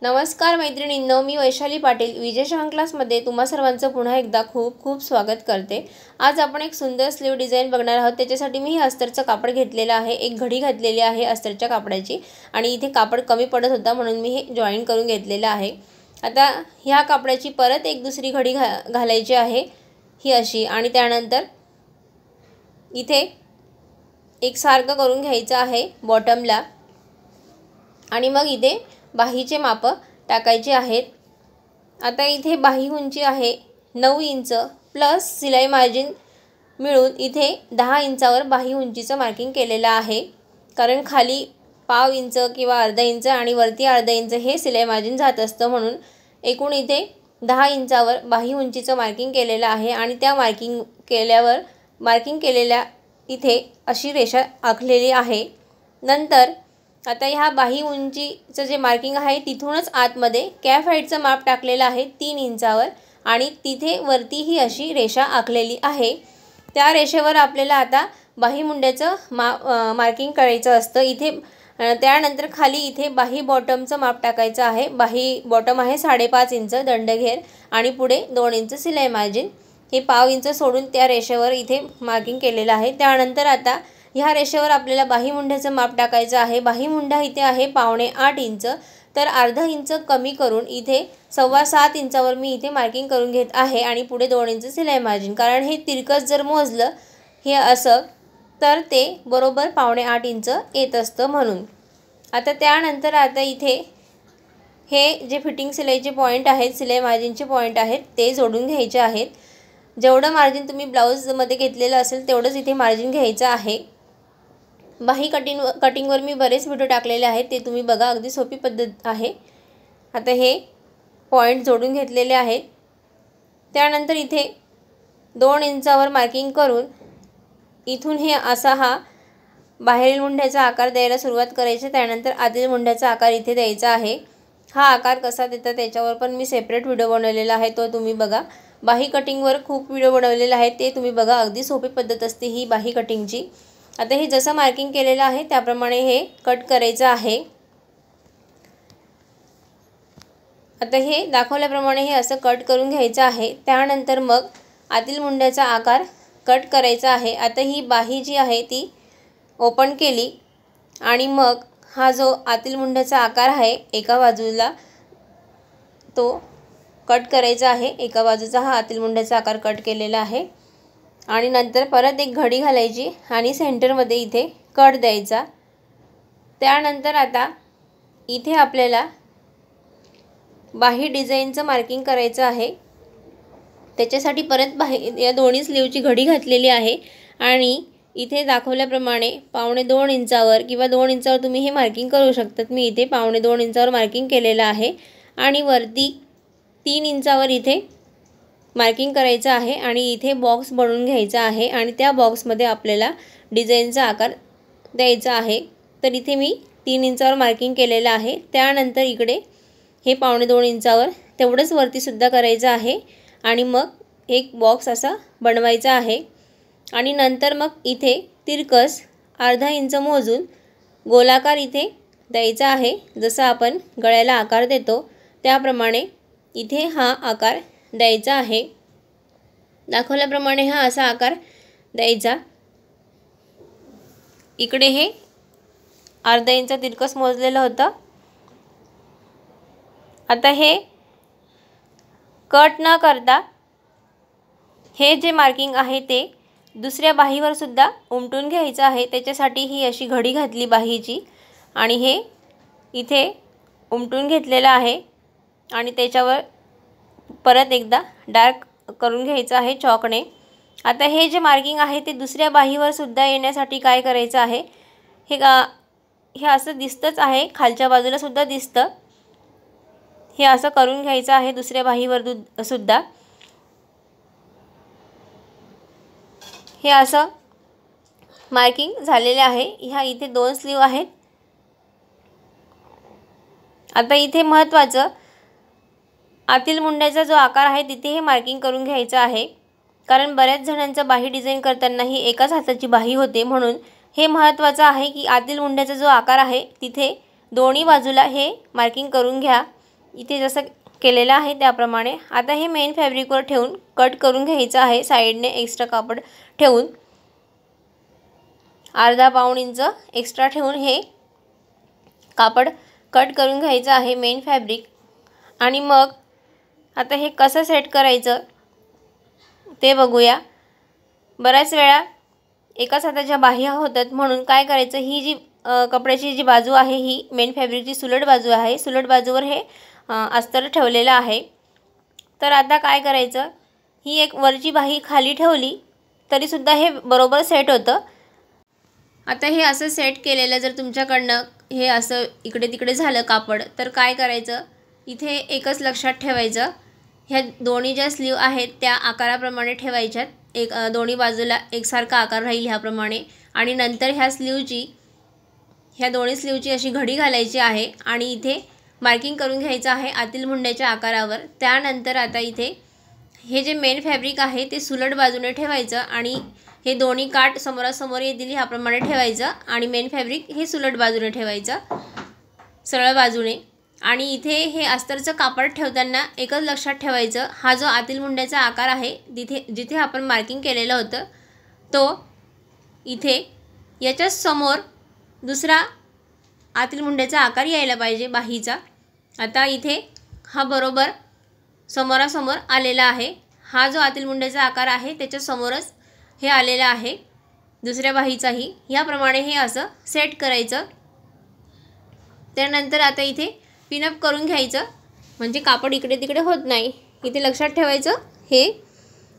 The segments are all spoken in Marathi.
नमस्कार मैत्रिणींनो, मी वैशाली पाटील विजय शान क्लासमध्ये तुम्हा सर्वांचं पुन्हा एकदा खूप खूप स्वागत करते। आज आपण एक सुंदर स्लीव डिझाइन बघणार आहोत। त्याच्यासाठी मी अस्तरचं कापड घेतलेलं आहे, एक घडी घातलेली आहे अस्तरच्या कापडाची आणि इथे कापड कमी पडत होता म्हणून मी हे जॉईन करून घेतलेलं आहे। आता ह्या कापडाची परत एक दुसरी घडी घालायची आहे ही अशी, आणि त्यानंतर इथे एक सारखं करून घ्यायचं आहे बॉटमला आणि मग इथे बाहीचे माप टाकायचे आहेत। आता इथे बाही उंची आहे 9 इंच प्लस सिलाई मार्जिन मिळून इथे 10 इंचावर बाही उंचीचं मार्किंग केलेलं आहे, कारण खाली पाव इंच किंवा अर्धा इंच आणि वरती अर्धा इंच हे सिलाई मार्जिन जात असतं, म्हणून एकूण इथे 10 इंचावर बाही उंचीचं मार्किंग केलेलं आहे। आणि त्या मार्किंग केलेल्या इथे अशी रेषा आखलेली आहे। नंतर आता ह्या बाही उंचीचं जे मार्किंग आहे तिथूनच आतमध्ये कॅफ हाईटचं माप टाकलेलं आहे 3 इंचावर आणि तिथे वरती ही अशी रेषा आखलेली आहे। त्या रेषेवर आपल्याला आता बाही मुंड्याचं मार्किंग करायचं असतं इथे। त्यानंतर खाली इथे बाही बॉटमचं माप टाकायचं आहे। बाही बॉटम आहे 5.5 इंच दंडघेर आणि पुढे 2 इंच सिलाई मार्जिन, हे पाव इंच सोडून त्या रेषेवर इथे मार्किंग केलेलं आहे। त्यानंतर आता ह्या रेषेवर आपल्याला बाही मुंड्याचं माप टाकायचं आहे। बाही मुंडा इथे आहे 5.8 इंच, तर अर्धा इंच कमी करून इथे 7.25 इंचावर मी इथे मार्किंग करून घेत आहे आणि पुढे 2 इंच सिलाई मार्जिन, कारण हे तिरकस जर मोजलं हे असं तर ते बरोबर 5.8 इंच येत असतं म्हणून। आता त्यानंतर आता इथे हे जे फिटिंग सिलाईचे पॉईंट आहेत, सिलाई मार्जिनचे पॉईंट आहेत ते जोडून घ्यायचे आहेत। जेवढं मार्जिन तुम्ही ब्लाऊजमध्ये घेतलेलं असेल तेवढंच इथे मार्जिन घ्यायचं आहे। बाही कटिंगवर मी बरेच व्हिडिओ टाकलेले आहेत, ते तुम्ही बघा, अगदी सोपी पद्धत आहे। आता हे पॉईंट जोडून घेतलेले आहेत। त्यानंतर इथे 2 इंचावर मार्किंग करून इथून हे असा हा बाहेरील मुंड्याचा आकार द्यायला सुरुवात करायची। त्यानंतर आतील मुंड्याचा आकार इथे द्यायचा आहे। हा आकार कसा देतात त्याच्यावर पण मी सेपरेट व्हिडिओ बनवलेला आहे, तो तुम्ही बघा। बाही कटिंगवर खूप व्हिडिओ बनवलेले आहेत, ते तुम्ही बघा, अगदी सोपी पद्धत असते ही बाही कटिंगची। आता हे जसं मार्किंग केलेलं आहे त्याप्रमाणे हे कट करायचं आहे। आता हे दाखवल्याप्रमाणे हे असं कट करून घ्यायचं आहे। त्यानंतर मग आतील मुंड्याचा आकार कट करायचा आहे। आता ही बाही जी आहे ती ओपन केली आणि मग हा जो आतील मुंड्याचा आकार आहे एका बाजूला तो कट करायचा आहे। एका बाजूचा हा आतील मुंड्याचा आकार कट केलेला आहे आणि नंतर परत एक घडी घालायची आणि सेंटरमध्ये इथे कट द्यायचा। त्यानंतर आता इथे आपल्याला बाही डिझाईनचं मार्किंग करायचं आहे। त्याच्यासाठी परत या दोन्ही स्लीवची घडी घातलेली आहे आणि इथे दाखवल्याप्रमाणे 1.25 इंचावर किंवा 2 इंचावर तुम्ही हे मार्किंग करू शकतात। मी इथे 1.25 इंचावर मार्किंग केलेलं आहे आणि वरती 3 इंचावर इथे मार्किंग करायचं आहे आणि इथे बॉक्स बनवून घ्यायचा आहे आणि त्या बॉक्समध्ये आपल्याला डिझाईनचा आकार द्यायचा आहे। तर इथे मी 3 इंचावर मार्किंग केलेलं आहे। त्यानंतर इकडे हे 1.25 इंचावर तेवढंच वरती सुद्धा करायचं आहे आणि मग एक बॉक्स असा बनवायचा आहे आणि नंतर मग इथे तिरकस अर्धा इंच मोजून गोलाकार इथे द्यायचा आहे। जसं आपण गळ्याला आकार देतो त्याप्रमाणे इथे हा आकार द्यायचा आहे। दाखवल्याप्रमाणे हा असा आकार द्यायचा। इकडे हे अर्धा इंच तिरकस मोजलेलं होतं। आता हे कट न करता हे जे मार्किंग आहे ते दुसऱ्या बाहीवर सुद्धा उमटून घ्यायचं आहे। त्याच्यासाठी ही अशी घडी घातली बाहीची आणि हे इथे उमटून घेतलेलं आहे आणि त्याच्यावर परत एकदा डार्क करून घ्यायचं आहे चॉकने। आता हे जे मार्किंग आहे ते दुसऱ्या बाहीवर सुद्धा येण्यासाठी काय करायचं आहे, हे असं दिसतंच आहे, खालच्या बाजूला सुद्धा दिसतं, हे असं करून घ्यायचं आहे दुसऱ्या बाहीवर सुद्धा। हे असं मार्किंग झालेले आहे। ह्या इथे 2 स्लीव आहेत। आता इथे महत्त्वाचं आतील मुंड्याचा जो आकार आहे तिथे हे मार्किंग करून घ्यायचं आहे, कारण बऱ्याच जणांचं बाही डिझाइन करताना ही एकाच हाताची बाही होते, म्हणून हे महत्त्वाचं आहे की आतील मुंड्याचा जो आकार आहे तिथे दोन्ही बाजूला हे मार्किंग करून घ्या। इथे जसं केलेलं आहे त्याप्रमाणे आता हे मेन फॅब्रिकवर ठेवून कट करून घ्यायचं आहे। साईडने एक्स्ट्रा कापड ठेवून अर्धा पाऊण इंच एक्स्ट्रा ठेवून हे कापड कट करून घ्यायचं आहे मेन फॅब्रिक। आणि मग आता हे कसं सेट करायचं ते बघूया। बऱ्याच वेळा एकाच हाताच्या बाह्या होतात म्हणून काय करायचं, ही जी कपड्याची जी बाजू आहे ही मेन फॅब्रिकची सुलट बाजू आहे, सुलट बाजूवर हे अस्तर ठेवलेलं आहे। तर आता काय करायचं, ही एक वरची बाही खाली ठेवली तरीसुद्धा हे बरोबर सेट होतं। आता हे असं सेट केलेलं जर तुमच्याकडनं हे असं इकडे तिकडे झालं कापड तर काय करायचं, इथे एकच लक्षात ठेवायचं, ह्या दोन्ही ज्या स्लीव आहेत त्या आकाराप्रमाणे ठेवायच्यात। एक दोन्ही बाजूला एकसारखा आकार राहील ह्याप्रमाणे। आणि नंतर ह्या दोन्ही स्लीवची अशी घडी घालायची आहे आणि इथे मार्किंग करून घ्यायचं आहे आतील मुंड्याच्या आकारावर। त्यानंतर आता इथे हे जे मेन फॅब्रिक आहे ते सुलट बाजूने ठेवायचं आणि हे दोन्ही काठ समोरासमोर येतील ह्याप्रमाणे ठेवायचं आणि मेन फॅब्रिक हे सुलट बाजूने ठेवायचं सरळ बाजूने। आणि इथे हे अस्तरचं कापड ठेवताना एकच लक्षात ठेवायचं, हा जो आतील मुंड्याचा आकार आहे जिथे आपण मार्किंग केलेलं होतं तो इथे याच्या समोर दुसरा आतील मुंड्याचा आकार यायला पाहिजे बाहीचा। आता इथे हा बरोबर समोरासमोर आलेला आहे, हा जो आतील मुंड्याचा आकार आहे त्याच्या समोरच हे आलेला आहे दुसऱ्या बाहीचाही। याप्रमाणे हे असं सेट करायचं। त्यानंतर आता इथे पिनअप करून घ्यायचं म्हणजे कापड इकडे तिकडे होत नाही। इथे लक्षात ठेवायचं हे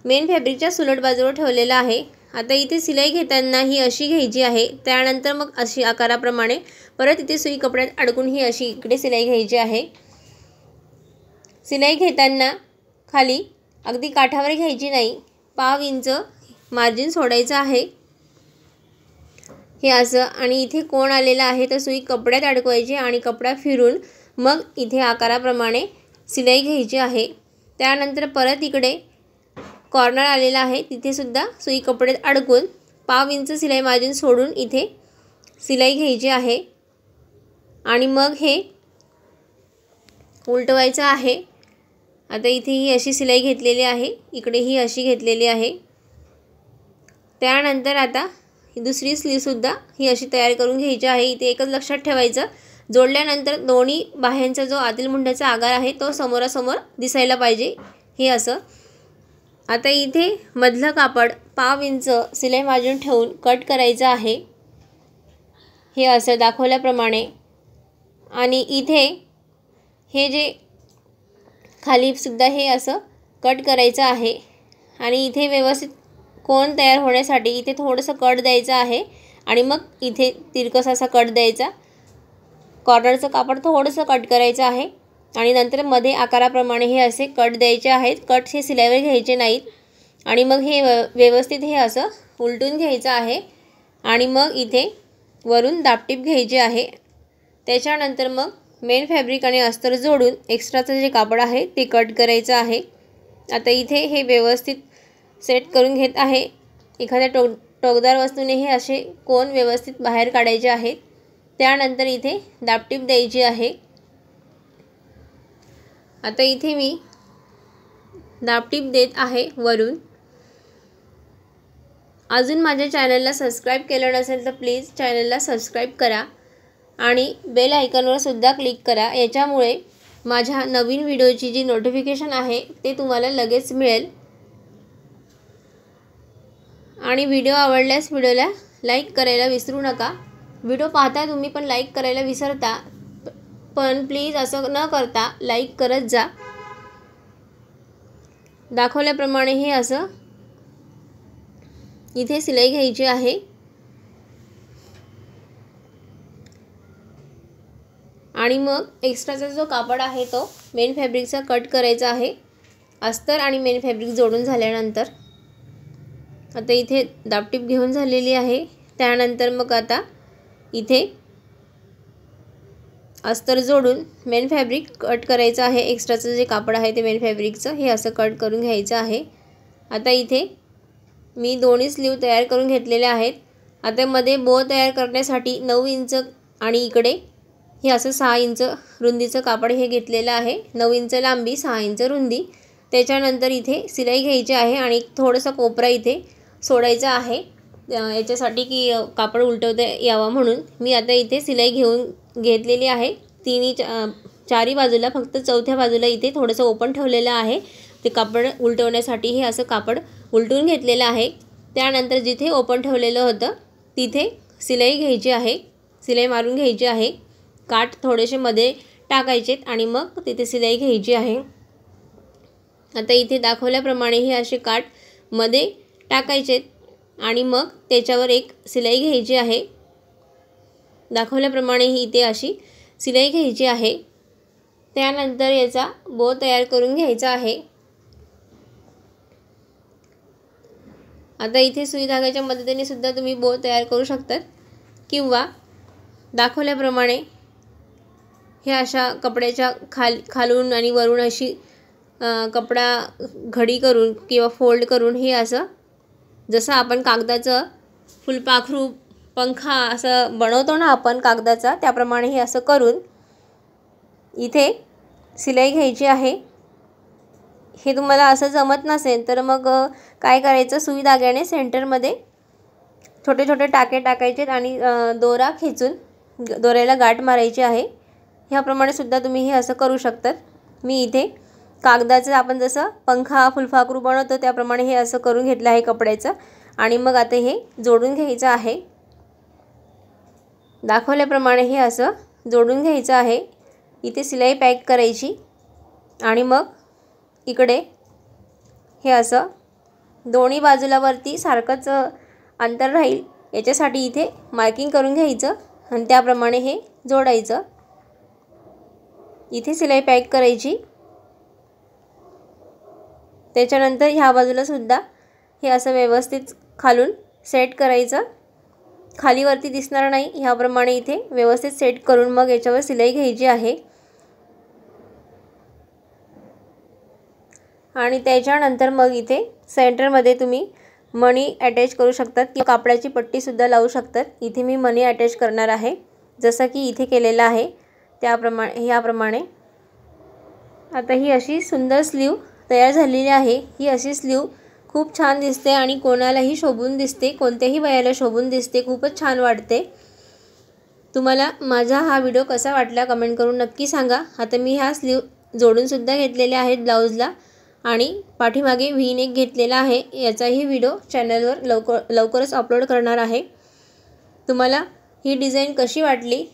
मेन फॅब्रिकच्या सुलट बाजूवर ठेवलेलं आहे। आता इथे सिलाई घेताना ही अशी घ्यायची आहे, त्यानंतर मग अशी आकाराप्रमाणे परत इथे सुई कपड्यात अडकून ही अशी इकडे सिलाई घ्यायची आहे। सिलाई घेताना खाली अगदी काठावर घ्यायची नाही, पाव इंच मार्जिन सोडायचं आहे हे असं। आणि इथे कोण आलेला आहे तर सुई कपड्यात अडकवायची आणि कपडा फिरून मग इथे आकाराप्रमाणे सिलाई घ्यायची आहे। त्यानंतर परत इकडे कॉर्नर आलेला आहे तिथे सुद्धा सुई कपड्यात अडकून पाव इंच सिलाई मार्जिन सोडून इथे सिलाई घ्यायची आहे आणि मग हे उलटवायचं आहे। आता इथे ही अशी सिलाई घेतलेली आहे, इकडे ही अशी घेतलेली आहे। त्यानंतर आता दुसरी स्लीवसुद्धा ही अशी तयार करून घ्यायची आहे। इथे एकच लक्षात ठेवायचं, जोडल्यानंतर दोन्ही बाह्यांचा जो आतील मुंड्याचा आकार आहे तो समोरासमोर दिसायला पाहिजे हे असं। आता इथे मधलं कापड पाव इंच सिलाई मार्जिन ठेवून कट करायचं आहे हे असं दाखवल्याप्रमाणे। आणि इथे हे जे खाली सुद्धा हे असं कट करायचं आहे आणि इथे व्यवस्थित कोण तयार होण्यासाठी इथे थोडंसं कट द्यायचं आहे आणि मग इथे तिरकस असा कट द्यायचा। कॉर्नरचं कापड थोडंसं कट करायचं आहे आणि नंतर मध्ये आकाराप्रमाणे हे असे कट द्यायचे आहेत। कट हे सिलाईवर घ्यायचे नाहीत आणि मग हे व्यवस्थित हे असं उलटून घ्यायचं आहे आणि मग इथे वरून दापटीप घ्यायची आहे। त्याच्यानंतर मग मेन फॅब्रिक आणि अस्तर जोडून एक्स्ट्राचं जे कापड आहे ते कट करायचं आहे। आता इथे हे व्यवस्थित सेट करून घेत आहे। एखाद्या टोकदार वस्तूने हे असे कोण व्यवस्थित बाहेर काढायचे आहेत। त्यानंतर इथे दापटीप द्यायची आहे। आता इथे मी दापटीप देत आहे वरून। अजून माझ्या चॅनलला सबस्क्राईब केलं नसेल तर प्लीज चॅनलला सबस्क्राईब करा आणि बेल आयकॉनवर सुद्धा क्लिक करा, याच्यामुळे माझ्या नवीन व्हिडिओची जी नोटिफिकेशन आहे ते तुम्हाला लगेच मिळेल। आणि व्हिडिओ आवडल्यास व्हिडिओला लाईक करायला विसरू नका। व्हिडिओ पाहता तुम्ही पण लाईक करायला विसरता, पण प्लीज असं न करता लाईक करत जा। दाखवल्याप्रमाणे हे असं इथे सिलाई घ्यायची आहे आणि मग एक्स्ट्राचा जो कापड आहे तो मेन फॅब्रिकचा कट करायचा आहे अस्तर आणि मेन फॅब्रिक जोडून झाल्यानंतर। आता इथे दापटीप घेऊन झालेली आहे। त्यानंतर मग आता इथे अस्तर जोडून मेन फॅब्रिक कट करायचं आहे। एक्स्ट्राचं जे कापड आहे ते मेन फॅब्रिकचं हे असं कट करून घ्यायचं आहे। आता इथे मी दोन्ही स्लीव तयार करून घेतलेले आहेत। आता मध्ये बो तयार करण्यासाठी 9 इंच आणि इकडे हे असं 6 इंच रुंदीचं कापड हे घेतलेलं आहे. 9 इंच लांबी, 6 इंच रुंदी. त्याच्यानंतर इथे शिलाई घ्यायची आहे आणि थोडंसं कोपरा इथे सोडायचा आहे याच्यासाठी की कापड उलटवता यावं म्हणून. मी आता इथे शिलाई घेतलेली आहे चारी बाजूला. फक्त चौथ्या बाजूला इथे थोडंसं ओपन ठेवलेलं आहे. ते कापड उलटवण्यासाठी हे असं कापड उलटून घेतलेलं आहे. त्यानंतर जिथे ओपन ठेवलेलं होतं तिथे शिलाई घ्यायची आहे, शिलाई मारून घ्यायची आहे. काठ थोडेसे मध्ये टाकायचेत आणि मग तिथे शिलाई घ्यायची आहे. आता इथे दाखवल्याप्रमाणे हे असे काठ मध्ये टाकायचेत आणि मग त्याच्यावर एक शिलाई घ्यायची आहे. दाखवल्याप्रमाणे ही इथे अशी शिलाई घ्यायची आहे. त्यानंतर याचा बो तयार करून घ्यायचा आहे. आता इथे सुई धाग्याच्या मदतीने सुद्धा तुम्ही बो तयार करू शकतात किंवा दाखवल्याप्रमाणे हे अशा कपड्याच्या खालून आणि वरून अशी कपडा घडी करून किंवा फोल्ड करून हे असं जसं आपण कागदाचं फुलपाखरू पंखा असं बनवतो ना आपण कागदाचा, त्याप्रमाणे हे असं करून इथे शिलाई घ्यायची आहे. हे तुम्हाला असं जमत नसेल तर मग काय करायचं, सुई धाग्याने सेंटरमध्ये छोटे छोटे टाके टाकायचे आणि दोरा खिचून दोऱ्याला गाठ मारायची आहे. ह्याप्रमाणे सुद्धा तुम्ही हे असं करू शकतात. मी इथे कागदाचं आपण जसं पंखा फुलपाखरू बनवतो त्याप्रमाणे हे असं करून घेतलं आहे कपड्याचं आणि मग आता हे जोडून घ्यायचं आहे. दाखवल्याप्रमाणे हे असं जोडून घ्यायचं आहे. इथे शिलाई पॅक करायची आणि मग इकडे हे असं दोन्ही बाजूला वरती सारखंच अंतर राहील याच्यासाठी इथे मार्किंग करून घ्यायचं आणि त्याप्रमाणे हे जोडायचं. इथे शिलाई पॅक करायची. त्याच्यानंतर ह्या बाजूला सुद्धा हे असं व्यवस्थित खालून सेट करायचं. खाली वरती दिसणार नाही ह्याप्रमाणे इथे व्यवस्थित सेट करून मग याच्यावर शिलाई घ्यायची आहे. आणि त्याच्यानंतर मग इथे सेंटरमध्ये तुम्ही मणी अटॅच करू शकतात किंवा कापडाची पट्टी सुद्धा लावू शकतात. इथे मी मणी अटॅच करणार आहे जसं की इथे केलेलं आहे ह्याप्रमाणे. आता ही अशी सुंदर स्लीव तयार झालेली आहे. ही अशी स्लीव खूप छान दिसते आणि कोणालाही शोभून दिसते, कोणत्याही वयाला शोभून दिसते. खूपच छान वाटते. तुम्हाला माझा हा व्हिडिओ कसा वाटला कमेंट करून नक्की सांगा. आता मी ह्या स्लीव जोडून सुद्धा घेतलेल्या आहेत ब्लाऊजला आणि पाठीमागे व्ही नेक घेतलेला आहे. याचाही व्हिडिओ चॅनलवर लवकरच अपलोड करणार आहे. तुम्हाला ही डिझाईन कशी वाटली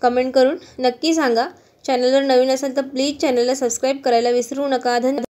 कमेंट करून नक्की सांगा. चॅनलवर नवीन असेल तर प्लीज चॅनलला सबस्क्राईब करायला विसरू नका. धन्यवाद.